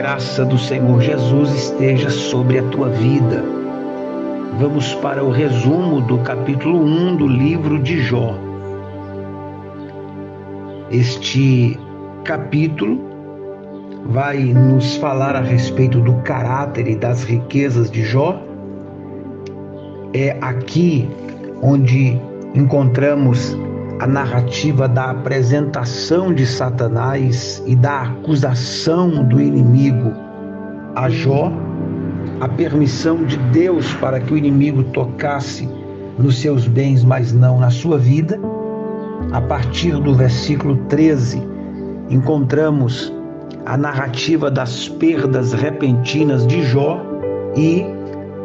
graça do Senhor Jesus esteja sobre a tua vida. Vamos para o resumo do capítulo 1 do livro de Jó. Este capítulo vai nos falar a respeito do caráter e das riquezas de Jó. É aqui onde encontramos a narrativa da apresentação de Satanás e da acusação do inimigo a Jó, a permissão de Deus para que o inimigo tocasse nos seus bens, mas não na sua vida. A partir do versículo 13, encontramos a narrativa das perdas repentinas de Jó e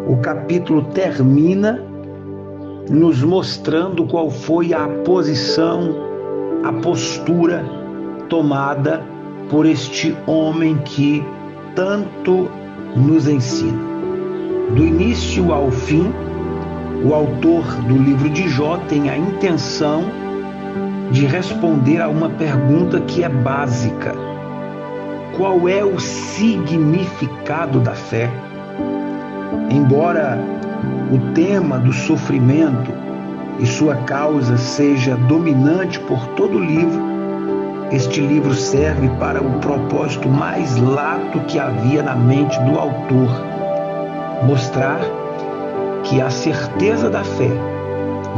o capítulo termina nos mostrando qual foi a posição, a postura tomada por este homem que tanto nos ensina. Do início ao fim, o autor do livro de Jó tem a intenção de responder a uma pergunta que é básica: qual é o significado da fé? Embora o tema do sofrimento e sua causa seja dominante por todo o livro, este livro serve para o propósito mais lato que havia na mente do autor: mostrar que a certeza da fé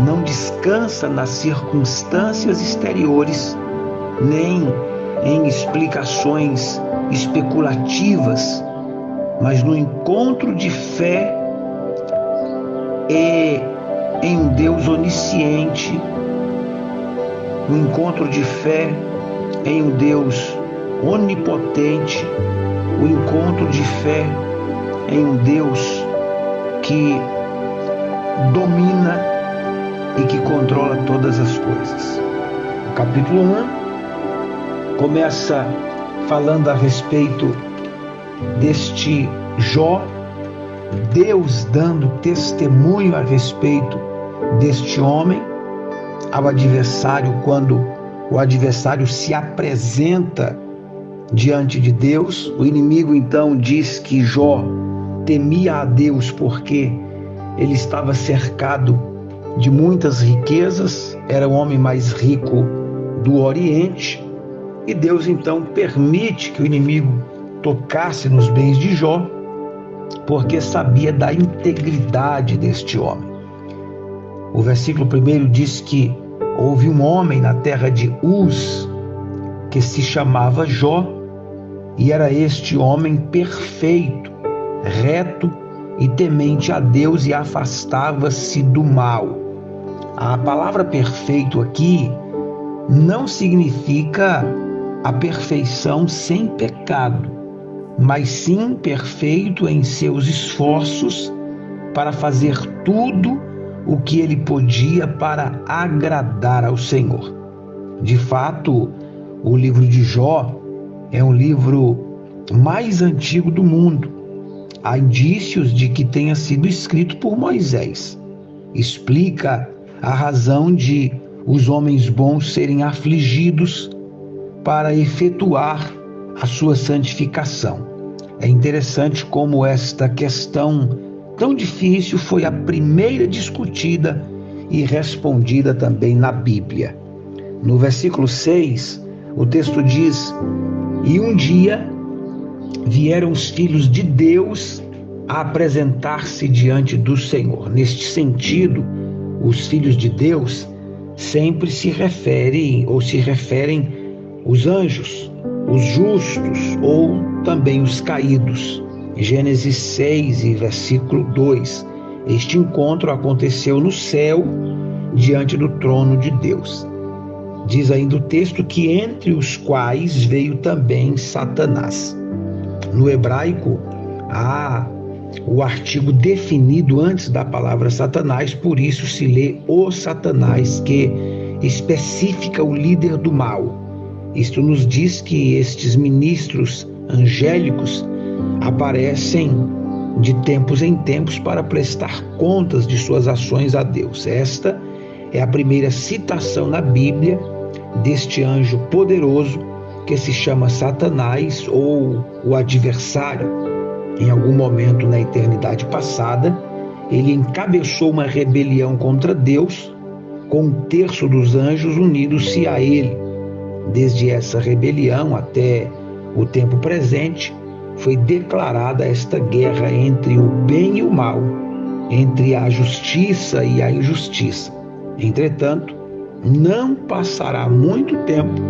não descansa nas circunstâncias exteriores, nem em explicações especulativas, mas no encontro de fé em um Deus onisciente, no encontro de fé em um Deus onipotente, o encontro de fé em um Deus que domina e que controla todas as coisas. O capítulo 1 começa falando a respeito deste Jó, Deus dando testemunho a respeito deste homem ao adversário, quando o adversário se apresenta diante de Deus. O inimigo então diz que Jó temia a Deus porque ele estava cercado de muitas riquezas, era o homem mais rico do Oriente, e Deus então permite que o inimigo tocasse nos bens de Jó, porque sabia da integridade deste homem. O versículo 1 diz que houve um homem na terra de Uz que se chamava Jó, e era este homem perfeito, reto e temente a Deus, e afastava-se do mal. A palavra perfeito aqui não significa a perfeição sem pecado, mas sim perfeito em seus esforços para fazer tudo o que ele podia para agradar ao Senhor. De fato, o livro de Jó é o livro mais antigo do mundo. Há indícios de que tenha sido escrito por Moisés. Explica a razão de os homens bons serem afligidos para efetuar a sua santificação. É interessante como esta questão tão difícil foi a primeira discutida e respondida também na Bíblia. No versículo 6, o texto diz: e um dia vieram os filhos de Deus a apresentar-se diante do Senhor. Neste sentido, os filhos de Deus sempre se referem os anjos, os justos ou também os caídos. Gênesis 6 e versículo 2. Este encontro aconteceu no céu, diante do trono de Deus. Diz ainda o texto que entre os quais veio também Satanás. No hebraico, há o artigo definido antes da palavra Satanás, por isso se lê o Satanás, que especifica o líder do mal. Isto nos diz que estes ministros angélicos aparecem de tempos em tempos para prestar contas de suas ações a Deus. Esta é a primeira citação na Bíblia deste anjo poderoso que se chama Satanás ou o adversário. Em algum momento na eternidade passada, ele encabeçou uma rebelião contra Deus, com 1/3 dos anjos unidos-se a ele. Desde essa rebelião até o tempo presente, foi declarada esta guerra entre o bem e o mal, entre a justiça e a injustiça. Entretanto, não passará muito tempo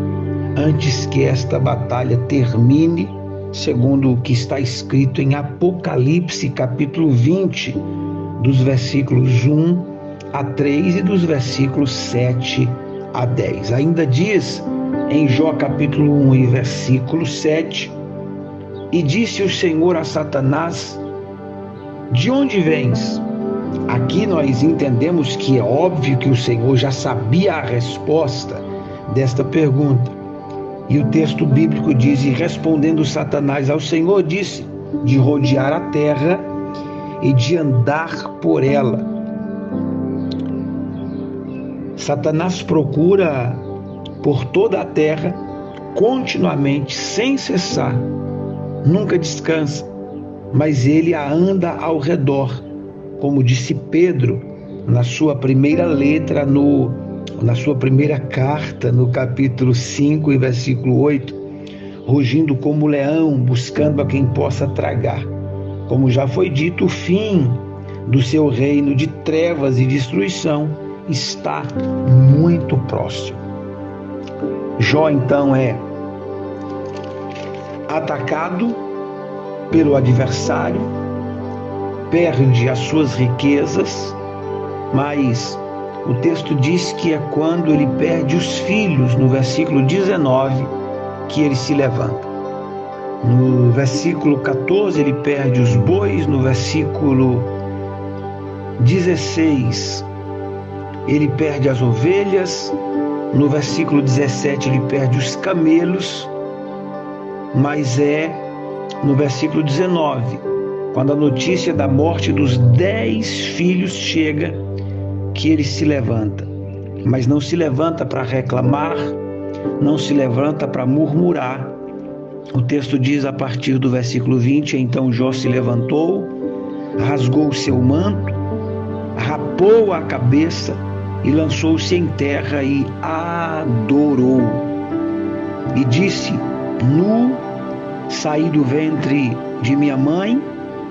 antes que esta batalha termine, segundo o que está escrito em Apocalipse, capítulo 20, dos versículos 1 a 3 e dos versículos 7 a 10. Ainda diz em Jó capítulo 1 e versículo 7: E disse o Senhor a Satanás: De onde vens? Aqui nós entendemos que é óbvio que o Senhor já sabia a resposta desta pergunta. E o texto bíblico diz: E respondendo Satanás ao Senhor, disse: De rodear a terra e de andar por ela. Satanás procura por toda a terra continuamente, sem cessar, nunca descansa, mas ele a anda ao redor, como disse Pedro na sua primeira letra, na sua primeira carta, no capítulo 5 e versículo 8, rugindo como leão, buscando a quem possa tragar. Como já foi dito, o fim do seu reino de trevas e destruição está muito próximo. Jó então é atacado pelo adversário, perde as suas riquezas, mas o texto diz que é quando ele perde os filhos, no versículo 19, que ele se levanta. No versículo 14 ele perde os bois, no versículo 16 ele perde as ovelhas, no versículo 17 ele perde os camelos, mas é no versículo 19, quando a notícia da morte dos 10 filhos chega, que ele se levanta. Mas não se levanta para reclamar, não se levanta para murmurar. O texto diz a partir do versículo 20: Então Jó se levantou, rasgou o seu manto, rapou a cabeça e lançou-se em terra e adorou. E disse: Nu saí do ventre de minha mãe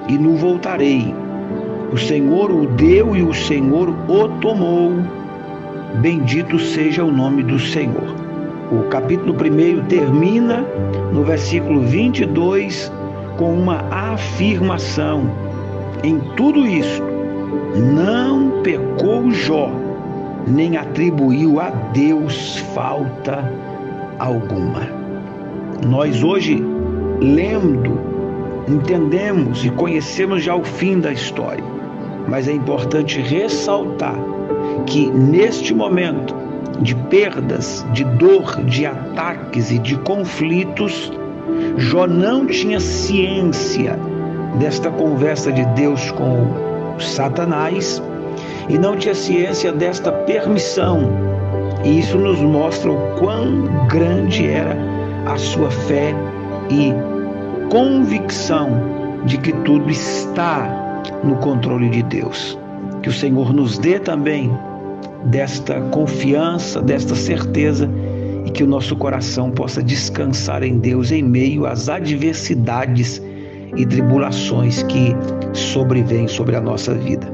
e nu voltarei. O Senhor o deu e o Senhor o tomou. Bendito seja o nome do Senhor. O capítulo 1 termina no versículo 22 com uma afirmação: Em tudo isto não pecou Jó, nem atribuiu a Deus falta alguma. Nós hoje, lendo, entendemos e conhecemos já o fim da história, mas é importante ressaltar que neste momento de perdas, de dor, de ataques e de conflitos, Jó não tinha ciência desta conversa de Deus com Satanás e não tinha ciência desta permissão. E isso nos mostra o quão grande era a sua fé e convicção de que tudo está no controle de Deus. Que o Senhor nos dê também desta confiança, desta certeza, e que o nosso coração possa descansar em Deus em meio às adversidades e tribulações que sobrevêm sobre a nossa vida.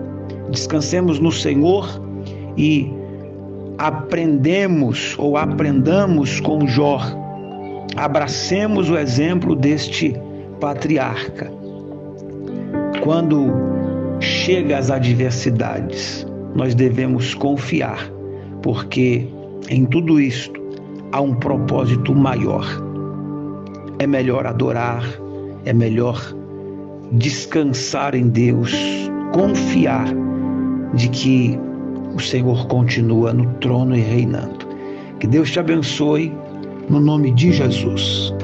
Descansemos no Senhor e aprendamos com Jó. Abracemos o exemplo deste patriarca. Quando chega as adversidades, nós devemos confiar, porque em tudo isto há um propósito maior. É melhor adorar, é melhor descansar em Deus, confiar de que o Senhor continua no trono e reinando. Que Deus te abençoe, no nome de Jesus.